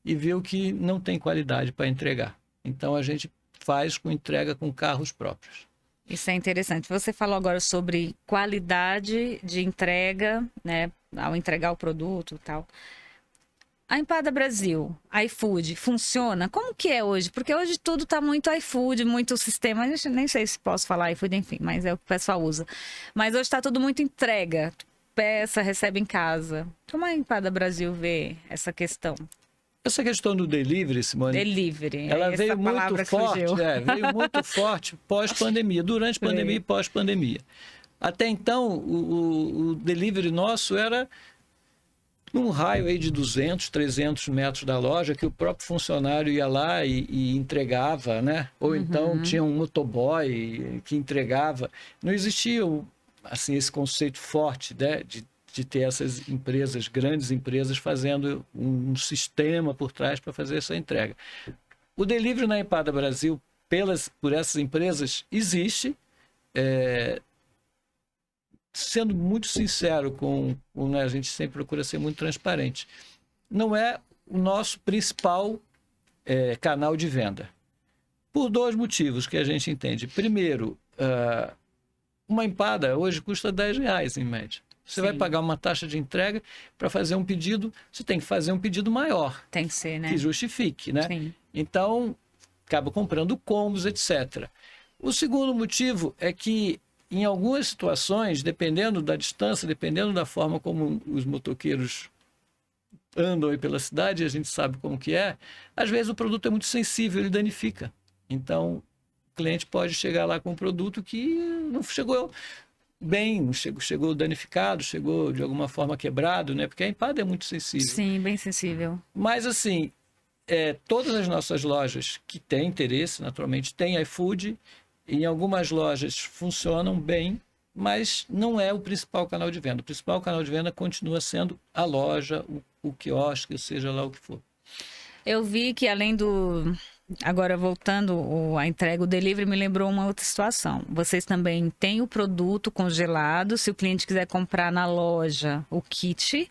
e viu que não tem qualidade para entregar. Então a gente faz com entrega com carros próprios. Isso é interessante. Você falou agora sobre qualidade de entrega, né, ao entregar o produto e tal. A Empada Brasil, iFood, funciona? Como que é hoje? Porque hoje tudo está muito iFood, muito sistema. Nem sei se posso falar iFood, enfim, mas é o que o pessoal usa. Mas hoje está tudo muito entrega. Peça, recebe em casa. Como a Empada Brasil vê essa questão? Essa questão do delivery, Simone, Delivery. ela veio muito forte, veio muito forte pós-pandemia, durante pandemia e pós-pandemia. Até então, o delivery nosso era num raio aí de 200, 300 metros da loja, que o próprio funcionário ia lá e entregava, né? Ou então tinha um motoboy que entregava. Não existia assim, esse conceito forte, né, de ter essas empresas, grandes empresas, fazendo um sistema por trás para fazer essa entrega. O delivery na Empada Brasil, por essas empresas, existe. Sendo muito sincero né, a gente sempre procura ser muito transparente. Não é o nosso principal canal de venda. Por 2 motivos que a gente entende. Primeiro, uma empada hoje custa R$10 em média. Você vai pagar uma taxa de entrega para fazer um pedido, você tem que fazer um pedido maior. Tem que ser, né? Que justifique, né? Sim. Então, acaba comprando combos, etc. O segundo motivo é que, em algumas situações, dependendo da distância, dependendo da forma como os motoqueiros andam aí pela cidade, a gente sabe como que é, às vezes o produto é muito sensível, ele danifica. Então, o cliente pode chegar lá com um produto que não chegou bem, chegou danificado, chegou de alguma forma quebrado, né? Porque a empada é muito sensível. Sim, bem sensível. Mas, assim, todas as nossas lojas que têm interesse, naturalmente, têm iFood. Em algumas lojas funcionam bem, mas não é o principal canal de venda. O principal canal de venda continua sendo a loja, o quiosque, seja lá o que for. Eu vi que além do... Agora, voltando à entrega, o delivery me lembrou uma outra situação. Vocês também têm o produto congelado. Se o cliente quiser comprar na loja o kit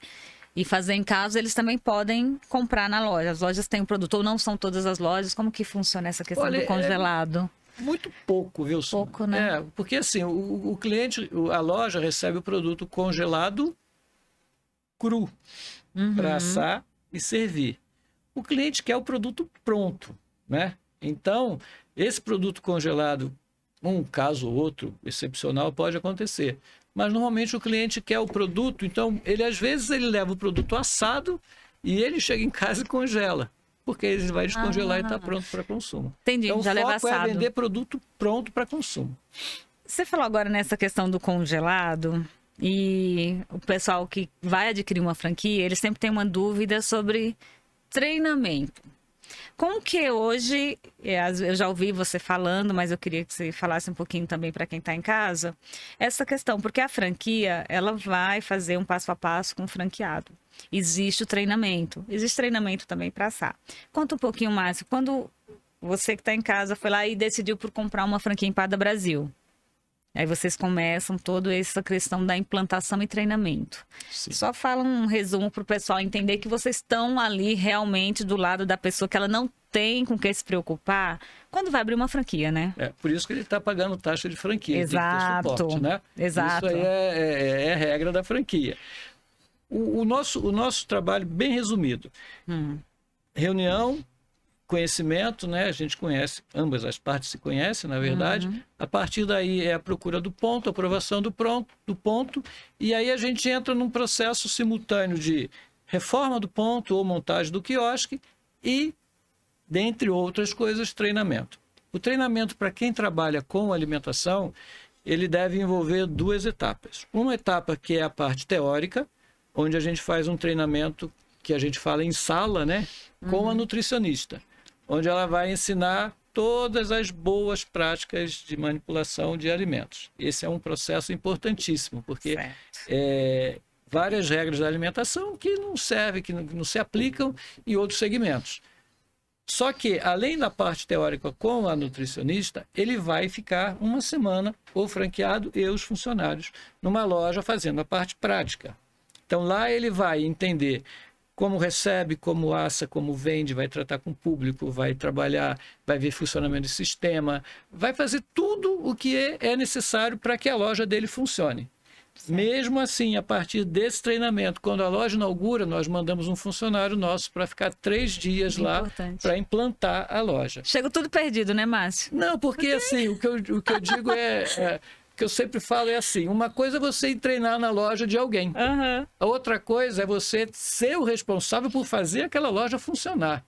e fazer em casa, eles também podem comprar na loja. As lojas têm o produto, ou não são todas as lojas? Como que funciona essa questão do congelado? Muito pouco, viu? Pouco, né? Porque assim, o cliente, a loja recebe o produto congelado cru para assar e servir. O cliente quer o produto pronto, né? Então, esse produto congelado, um caso ou outro excepcional pode acontecer. Mas normalmente o cliente quer o produto, então às vezes ele leva o produto assado e ele chega em casa e congela. Porque ele vai descongelar e está pronto para consumo. Entendi, então, já leva o foco assado. é vender produto pronto para consumo. Você falou agora nessa questão do congelado e o pessoal que vai adquirir uma franquia, eles sempre tem uma dúvida sobre treinamento. Com que hoje, eu já ouvi você falando, mas eu queria que você falasse um pouquinho também para quem está em casa, essa questão, porque a franquia, ela vai fazer um passo a passo com o franqueado. Existe o treinamento, existe treinamento também para assar. Conta um pouquinho, Márcio, quando você que está em casa foi lá e decidiu por comprar uma franquia Empada Brasil. Aí vocês começam toda essa questão da implantação e treinamento. Sim. Só fala um resumo para o pessoal entender que vocês estão ali realmente do lado da pessoa, que ela não tem com que se preocupar quando vai abrir uma franquia, né? Por isso que ele está pagando taxa de franquia. Exato. Tem que ter suporte, né? Exato. Isso aí é a regra da franquia. O nosso trabalho, bem resumido, reunião, conhecimento, né? A gente conhece, ambas as partes se conhecem, na verdade. A partir daí é a procura do ponto, a aprovação do ponto, e aí a gente entra num processo simultâneo de reforma do ponto ou montagem do quiosque e, dentre outras coisas, treinamento. O treinamento, para quem trabalha com alimentação, ele deve envolver duas etapas. Uma etapa que é a parte teórica, onde a gente faz um treinamento que a gente fala em sala, né? Com a nutricionista, onde ela vai ensinar todas as boas práticas de manipulação de alimentos. Esse é um processo importantíssimo, porque várias regras da alimentação que não servem, que não se aplicam em outros segmentos. Só que, além da parte teórica com a nutricionista, ele vai ficar uma semana, o franqueado e os funcionários, numa loja fazendo a parte prática. Então, lá ele vai entender como recebe, como assa, como vende, vai tratar com o público, vai trabalhar, vai ver funcionamento de sistema, vai fazer tudo o que é necessário para que a loja dele funcione. Sim. Mesmo assim, a partir desse treinamento, quando a loja inaugura, nós mandamos um funcionário nosso para ficar 3 dias lá para implantar a loja. Chega tudo perdido, né, Márcio? Não, porque assim, o que eu digo que eu sempre falo é assim, uma coisa é você ir treinar na loja de alguém. A outra coisa é você ser o responsável por fazer aquela loja funcionar.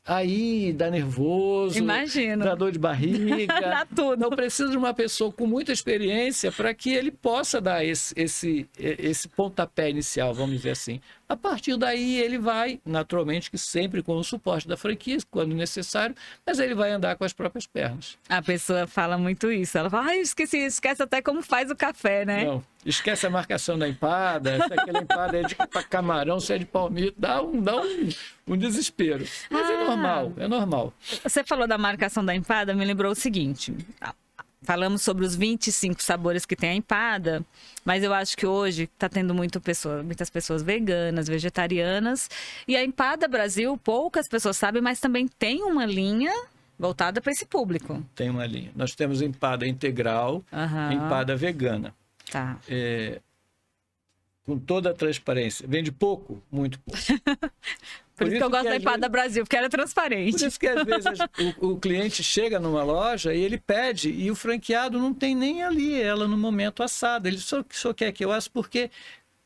Aí dá nervoso, imagino, dá dor de barriga. Dá tudo. Não precisa de uma pessoa com muita experiência para que ele possa dar esse pontapé inicial, vamos dizer assim. A partir daí ele vai, naturalmente, que sempre com o suporte da franquia, quando necessário, mas ele vai andar com as próprias pernas. A pessoa fala muito isso. Ela fala, esquece até como faz o café, né? Não, esquece a marcação da empada, se aquela empada é de camarão, se é de palmito, dá um desespero. Mas é normal. Você falou da marcação da empada, me lembrou o seguinte. Falamos sobre os 25 sabores que tem a empada, mas eu acho que hoje está tendo muitas pessoas veganas, vegetarianas. E a Empada Brasil, poucas pessoas sabem, mas também tem uma linha voltada para esse público. Tem uma linha. Nós temos empada integral, empada vegana. Tá. Com toda a transparência. Vende pouco? Muito pouco. Por isso que eu gosto da Empada Brasil, porque ela é transparente. Por isso que às vezes o cliente chega numa loja e ele pede e o franqueado não tem nem ali ela no momento assada. Ele só quer que eu asse porque,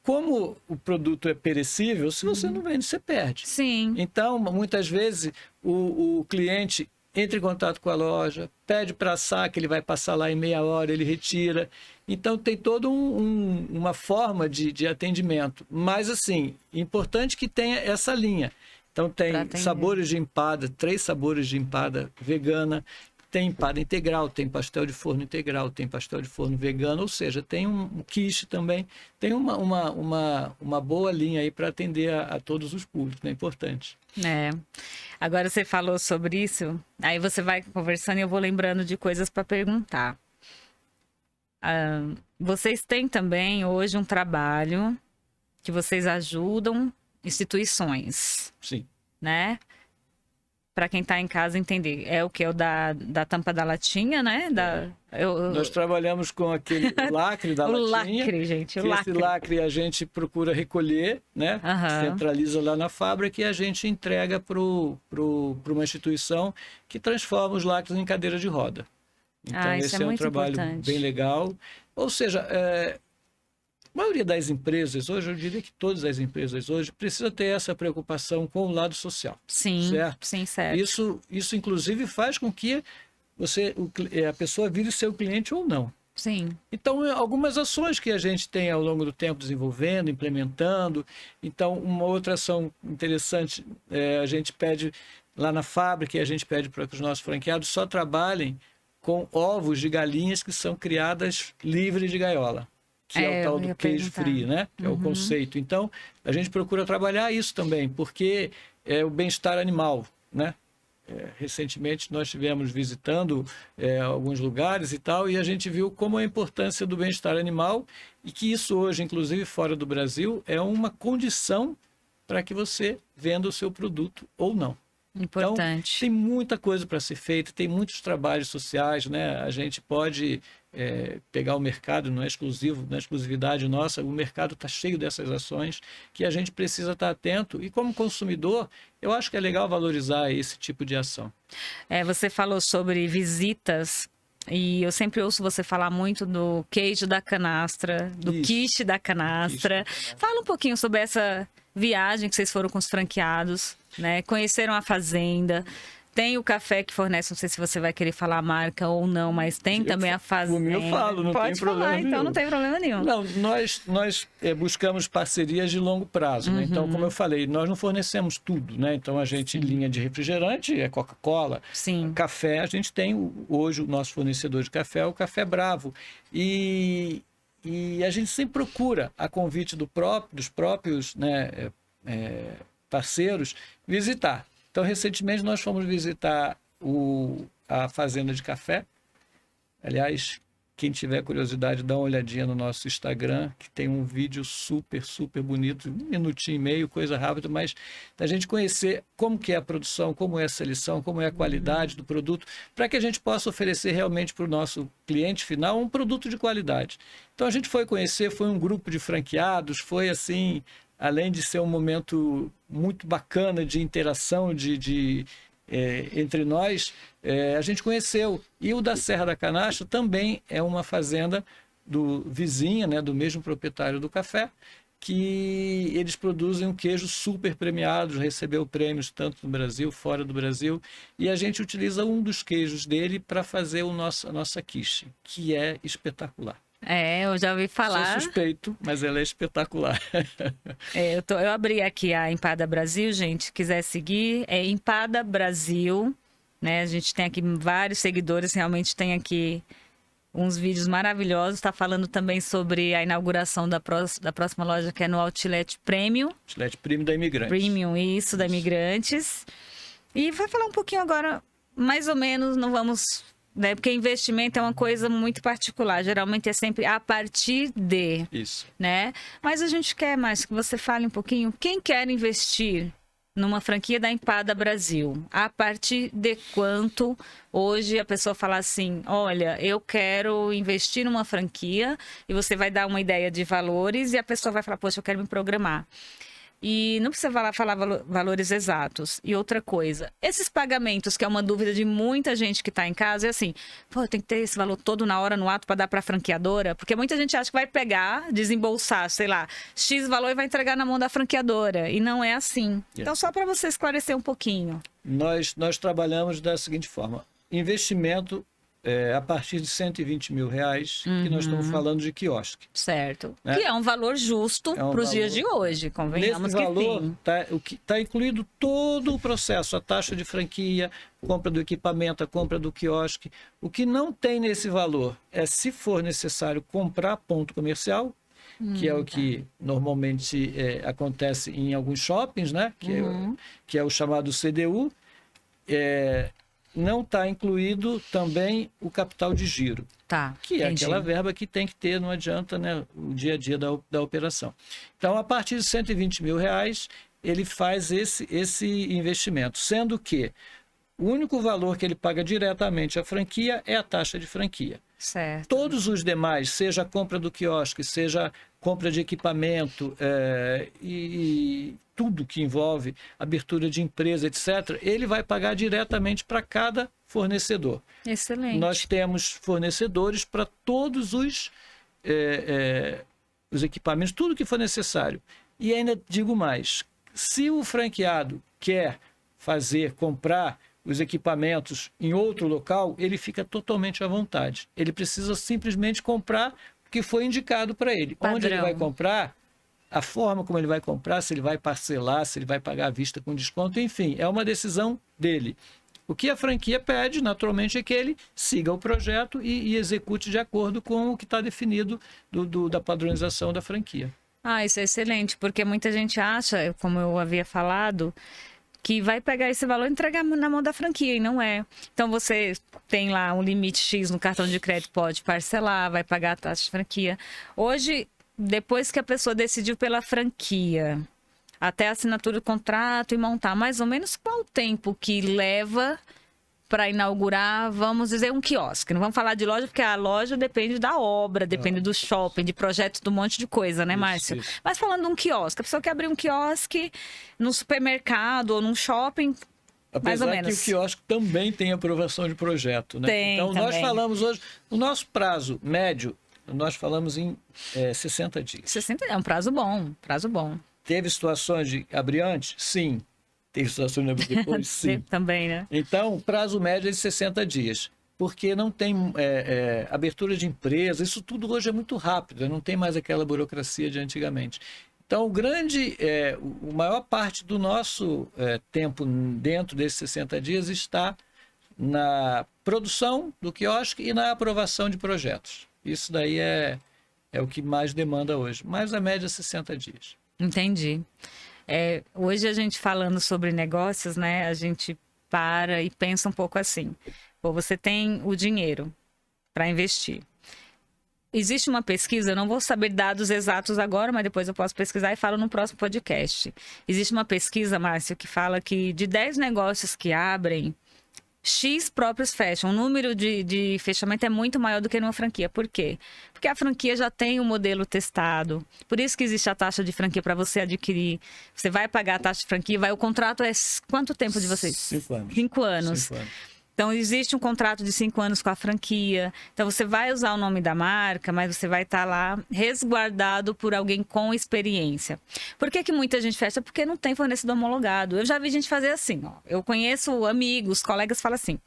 como o produto é perecível, se você não vende, você perde. Sim. Então, muitas vezes, o cliente entra em contato com a loja, pede para assar, que ele vai passar lá em meia hora, ele retira. Então, tem toda uma forma de atendimento. Mas, assim, importante que tenha essa linha. Então, tem sabores de empada, 3 sabores de empada vegana, tem empada integral, tem pastel de forno integral, tem pastel de forno vegano, ou seja, tem um quiche também. Tem uma boa linha aí para atender a todos os públicos, é importante. Agora você falou sobre isso, aí você vai conversando e eu vou lembrando de coisas para perguntar. Vocês têm também hoje um trabalho que vocês ajudam instituições. Sim. Né? Para quem está em casa entender. É o que? É o da tampa da latinha, né? Nós trabalhamos com aquele lacre da latinha. O lacre, gente. Esse lacre a gente procura recolher, né? Centraliza lá na fábrica e a gente entrega para uma instituição que transforma os lacres em cadeira de roda. Então, esse é um trabalho bem legal. Ou seja, a maioria das empresas hoje, eu diria que todas as empresas hoje, precisa ter essa preocupação com o lado social. Sim, certo? Sim, certo. Isso inclusive, faz com que a pessoa vire seu cliente ou não. Sim. Então, algumas ações que a gente tem ao longo do tempo desenvolvendo, implementando. Então, uma outra ação interessante, a gente pede lá na fábrica, e a gente pede para que os nossos franqueados só trabalhem com ovos de galinhas que são criadas livres de gaiola, que é o tal do queijo free, né? Que é o conceito. Então, a gente procura trabalhar isso também, porque é o bem-estar animal, né? Recentemente nós estivemos visitando alguns lugares e tal, e a gente viu como a importância do bem-estar animal e que isso hoje, inclusive fora do Brasil, é uma condição para que você venda o seu produto ou não. Importante. Então, tem muita coisa para ser feita, tem muitos trabalhos sociais, né? A gente pode pegar o mercado, não é exclusivo, não é exclusividade nossa, o mercado está cheio dessas ações que a gente precisa estar atento. E como consumidor, eu acho que é legal valorizar esse tipo de ação. Você falou sobre visitas. E eu sempre ouço você falar muito do queijo da canastra, do quiche da canastra. Fala um pouquinho sobre essa viagem que vocês foram com os franqueados, né? Conheceram a fazenda. Tem o café que fornece, não sei se você vai querer falar a marca ou não, mas tem também a fazenda. Eu falo, não Pode tem problema falar, nenhum. então não tem problema nenhum. Não, nós buscamos parcerias de longo prazo, né? Então, como eu falei, nós não fornecemos tudo, né? Então, a gente, linha de refrigerante, é Coca-Cola. Sim. Café, a gente tem hoje o nosso fornecedor de café, o Café Bravo. E a gente sempre procura, a convite dos próprios, né, parceiros, visitar. Então, recentemente, nós fomos visitar a fazenda de café. Aliás, quem tiver curiosidade, dá uma olhadinha no nosso Instagram, que tem um vídeo super, super bonito, 1 minutinho e meio, coisa rápida, mas da gente conhecer como que é a produção, como é a seleção, como é a qualidade do produto, para que a gente possa oferecer realmente para o nosso cliente final um produto de qualidade. Então, a gente foi conhecer, foi um grupo de franqueados, foi assim, além de ser um momento muito bacana de interação, entre nós, a gente conheceu. E o da Serra da Canastra também é uma fazenda vizinha, né, do mesmo proprietário do café, que eles produzem um queijo super premiado, recebeu prêmios tanto no Brasil, fora do Brasil, e a gente utiliza um dos queijos dele para fazer a nossa quiche, que é espetacular. Eu já ouvi falar. Sou suspeito, mas ela é espetacular. Eu abri aqui a Empada Brasil, gente, quiser seguir, é Empada Brasil, né? A gente tem aqui vários seguidores, realmente tem aqui uns vídeos maravilhosos. Está falando também sobre a inauguração da próxima loja, que é no Outlet Premium. Outlet Premium da Imigrantes. Premium, isso, da Imigrantes. E vai falar um pouquinho agora, mais ou menos, não vamos... né? Porque investimento é uma coisa muito particular, geralmente é sempre a partir de. Isso. Né? Mas a gente quer mais que você fale um pouquinho, quem quer investir numa franquia da Empada Brasil, a partir de quanto hoje a pessoa fala assim, olha, eu quero investir numa franquia, e você vai dar uma ideia de valores e a pessoa vai falar, poxa, eu quero me programar. E não precisa falar valores exatos. E outra coisa, esses pagamentos, que é uma dúvida de muita gente que está em casa, é assim, pô, tem que ter esse valor todo na hora, no ato, para dar para a franqueadora? Porque muita gente acha que vai pegar, desembolsar, sei lá, X valor e vai entregar na mão da franqueadora. E não é assim. Então, só para você esclarecer um pouquinho. Nós trabalhamos da seguinte forma, investimento a partir de R$120 mil, que nós estamos falando de quiosque. Certo. Né? Que é um valor justo para os dias de hoje, convenhamos. Nesse valor está incluído todo o processo, a taxa de franquia, compra do equipamento, a compra do quiosque. O que não tem nesse valor é, se for necessário, comprar ponto comercial, que é o que normalmente acontece em alguns shoppings, né? Que é o chamado CDU. Não está incluído também o capital de giro, que é aquela verba que tem que ter, não adianta, né, o dia a dia da operação. Então, a partir de R$120 mil, ele faz esse investimento, sendo que o único valor que ele paga diretamente à franquia é a taxa de franquia. Certo. Todos os demais, seja a compra do quiosque, seja a compra de equipamento e tudo que envolve abertura de empresa, etc., ele vai pagar diretamente para cada fornecedor. Excelente. Nós temos fornecedores para todos os equipamentos, tudo que for necessário. E ainda digo mais, se o franqueado quer comprar os equipamentos em outro local, ele fica totalmente à vontade. Ele precisa simplesmente comprar o que foi indicado para ele. Padrão. Onde ele vai comprar, a forma como ele vai comprar, se ele vai parcelar, se ele vai pagar à vista com desconto, enfim, é uma decisão dele. O que a franquia pede, naturalmente, é que ele siga o projeto e execute de acordo com o que está definido da padronização da franquia. Ah, isso é excelente, porque muita gente acha, como eu havia falado, que vai pegar esse valor e entregar na mão da franquia, e não é. Então, você tem lá um limite X no cartão de crédito, pode parcelar, vai pagar a taxa de franquia. Hoje, depois que a pessoa decidiu pela franquia, até a assinatura do contrato e montar, mais ou menos qual o tempo que leva para inaugurar, vamos dizer, um quiosque? Não vamos falar de loja, porque a loja depende da obra, depende do shopping, de projeto, de um monte de coisa, né, Márcio? Isso. Mas falando de um quiosque, a pessoa quer abrir um quiosque no supermercado ou num shopping, mais ou Apesar menos. que o quiosque também tem aprovação de projeto, né? Tem, então, nós também. falamos hoje, o nosso prazo médio, nós falamos em 60 dias. 60 é um prazo bom, prazo bom. Teve situações de abrir antes? Sim. Teve situações de abrir depois? Sim. Também, né? Então, o prazo médio é de 60 dias. Porque não tem abertura de empresa, isso tudo hoje é muito rápido, não tem mais aquela burocracia de antigamente. Então, a maior parte do nosso tempo dentro desses 60 dias está na produção do quiosque e na aprovação de projetos. Isso daí é o que mais demanda hoje, mas a média é 60 dias. Entendi. Hoje a gente falando sobre negócios, né? A gente para e pensa um pouco assim. Pô, você tem o dinheiro para investir. Existe uma pesquisa, eu não vou saber dados exatos agora, mas depois eu posso pesquisar e falo no próximo podcast. Existe uma pesquisa, Márcio, que fala que de 10 negócios que abrem, X próprios fecham. O número de fechamento é muito maior do que numa franquia. Por quê? Porque a franquia já tem o modelo testado. Por isso que existe a taxa de franquia para você adquirir. Você vai pagar a taxa de franquia, o contrato é quanto tempo de vocês? 5 anos. 5 anos. 5 anos. Então, existe um contrato de 5 anos com a franquia. Então, você vai usar o nome da marca, mas você vai estar lá resguardado por alguém com experiência. Por que muita gente fecha? Porque não tem fornecedor homologado. Eu já vi gente fazer assim, ó. Eu conheço amigos, colegas falam assim: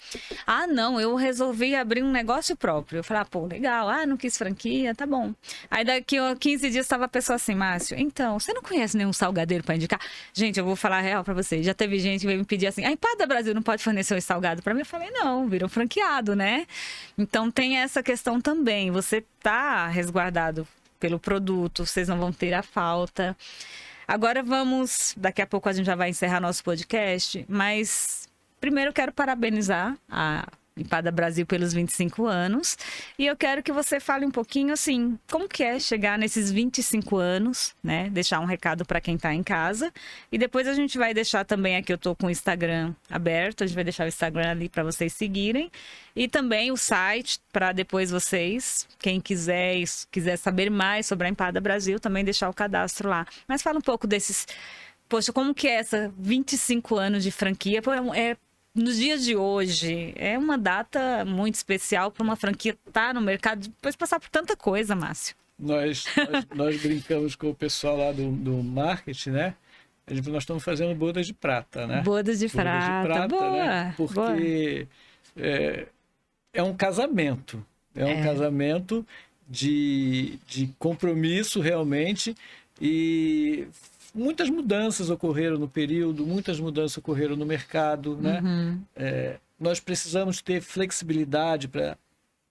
ah, não, eu resolvi abrir um negócio próprio. Eu falei: ah, pô, legal. Ah, não quis franquia, tá bom. Aí, daqui a 15 dias, estava a pessoa assim: Márcio, então, você não conhece nenhum salgadeiro para indicar? Gente, eu vou falar a real para vocês. Já teve gente que veio me pedir assim: a Empada Brasil não pode fornecer esse salgado para mim? Eu falei: não, viram franqueado, né? Então tem essa questão também. Você tá resguardado pelo produto, vocês não vão ter a falta. Agora daqui a pouco a gente já vai encerrar nosso podcast, mas primeiro eu quero parabenizar a Empada Brasil pelos 25 anos. E eu quero que você fale um pouquinho assim, como que é chegar nesses 25 anos, né? Deixar um recado para quem está em casa. E depois a gente vai deixar também aqui, eu tô com o Instagram aberto, a gente vai deixar o Instagram ali para vocês seguirem. E também o site para depois vocês, quem quiser saber mais sobre a Empada Brasil, também deixar o cadastro lá. Mas fala um pouco desses... Poxa, como que é essa 25 anos de franquia? Nos dias de hoje, é uma data muito especial para uma franquia estar no mercado, depois passar por tanta coisa, Márcio. Nós brincamos com o pessoal lá do marketing, né? Nós estamos fazendo bodas de prata, né? Bodas de prata, boa, né? Porque é um casamento. É um casamento de compromisso, realmente, e... muitas mudanças ocorreram no período, muitas mudanças ocorreram no mercado, né? Nós precisamos ter flexibilidade para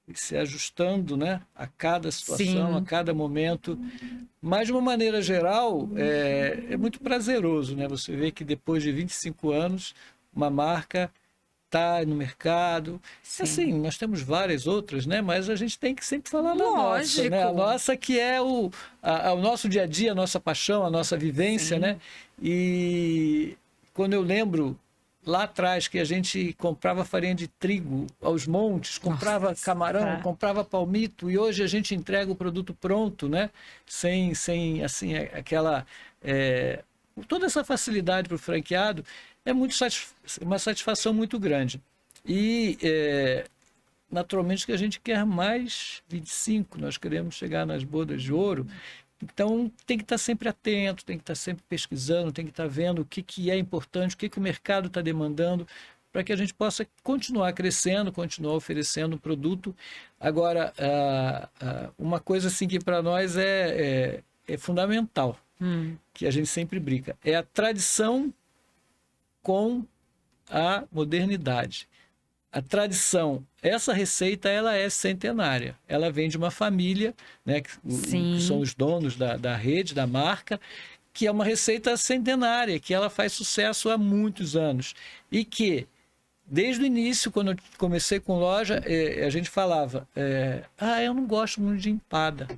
ir se ajustando, né? A cada situação, a cada momento. Mas, de uma maneira geral, é muito prazeroso, né? Você vê que depois de 25 anos, uma marca está no mercado. Sim. Assim, nós temos várias outras, né? Mas a gente tem que sempre falar da nossa, né? A nossa que é o nosso dia a dia, a nossa paixão, a nossa vivência, né? E quando eu lembro lá atrás que a gente comprava farinha de trigo aos montes, comprava camarão, comprava palmito, e hoje a gente entrega o produto pronto, né? Sem assim, aquela... toda essa facilidade para o franqueado, é uma satisfação muito grande. E, naturalmente, que a gente quer mais 25, nós queremos chegar nas bodas de ouro. Então, tem que estar sempre atento, tem que estar sempre pesquisando, tem que estar vendo o que é importante, o que o mercado está demandando, para que a gente possa continuar crescendo, continuar oferecendo um produto. Agora, uma coisa assim que para nós é fundamental. que a gente sempre brinca. É a tradição com a modernidade. A tradição, essa receita, ela é centenária. Ela vem de uma família, né, que são os donos da rede, da marca, que é uma receita centenária, que ela faz sucesso há muitos anos. E que, desde o início, quando eu comecei com loja, a gente falava, eu não gosto muito de empada.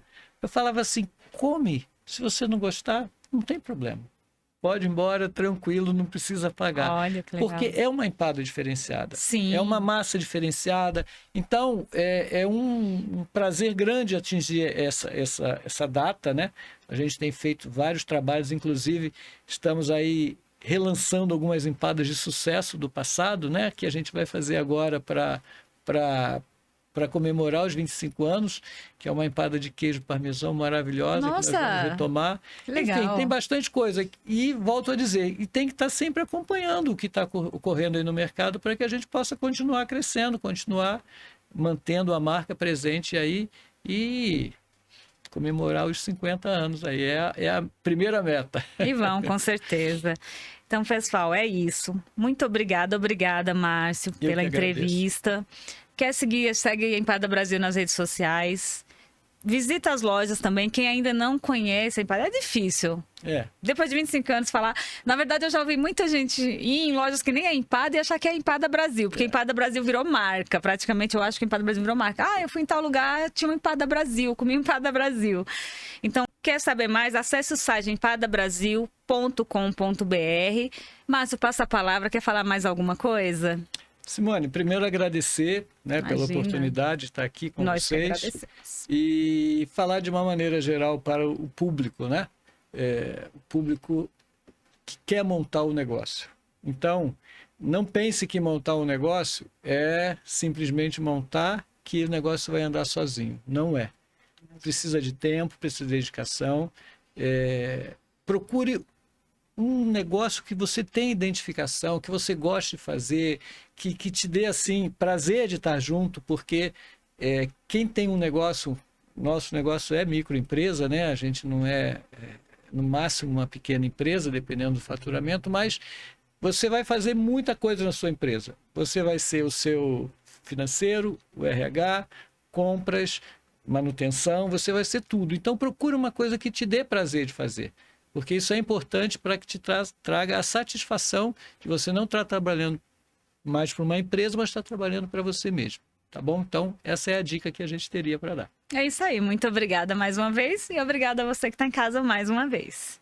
Eu falava assim, come, se você não gostar, não tem problema. Pode ir embora tranquilo, não precisa pagar. Olha, que legal. Porque é uma empada diferenciada. Sim. É uma massa diferenciada. Então, é um prazer grande atingir essa data, né? A gente tem feito vários trabalhos, inclusive estamos aí relançando algumas empadas de sucesso do passado, né? Que a gente vai fazer agora para comemorar os 25 anos, que é uma empada de queijo parmesão maravilhosa. Nossa, que nós vamos retomar. Que legal. Enfim, tem bastante coisa. E volto a dizer, e tem que estar sempre acompanhando o que está ocorrendo aí no mercado para que a gente possa continuar crescendo, continuar mantendo a marca presente aí e comemorar os 50 anos aí. É a primeira meta. E vão, com certeza. Então, pessoal, é isso. Muito obrigada, Márcio, pela entrevista. Quer seguir, segue a Empada Brasil nas redes sociais. Visita as lojas também. Quem ainda não conhece a Empada, é difícil. Depois de 25 anos falar... Na verdade, eu já ouvi muita gente ir em lojas que nem é Empada e achar que é Empada Brasil. Porque Empada Brasil virou marca. Praticamente, eu acho que Empada Brasil virou marca. Eu fui em tal lugar, tinha uma Empada Brasil, comi Empada Brasil. Então, quer saber mais? Acesse o site empadabrasil.com.br. Márcio, passa a palavra. Quer falar mais alguma coisa? Simone, primeiro agradecer, né, pela oportunidade de estar aqui com vocês. Nós que agradecemos. E falar de uma maneira geral para o público, né? O público que quer montar o negócio. Então, não pense que montar um negócio é simplesmente montar que o negócio vai andar sozinho. Não é. Precisa de tempo, precisa de dedicação. Procure um negócio que você tem identificação, que você goste de fazer, que te dê assim prazer de estar junto, porque quem tem um negócio, nosso negócio é microempresa, né? A gente não é no máximo uma pequena empresa, dependendo do faturamento, mas você vai fazer muita coisa na sua empresa. Você vai ser o seu financeiro, o RH, compras, manutenção, você vai ser tudo. Então procure uma coisa que te dê prazer de fazer. Porque isso é importante para que te traga a satisfação de você não estar trabalhando mais para uma empresa, mas estar trabalhando para você mesmo. Tá bom? Então, essa é a dica que a gente teria para dar. É isso aí. Muito obrigada mais uma vez e obrigada a você que está em casa mais uma vez.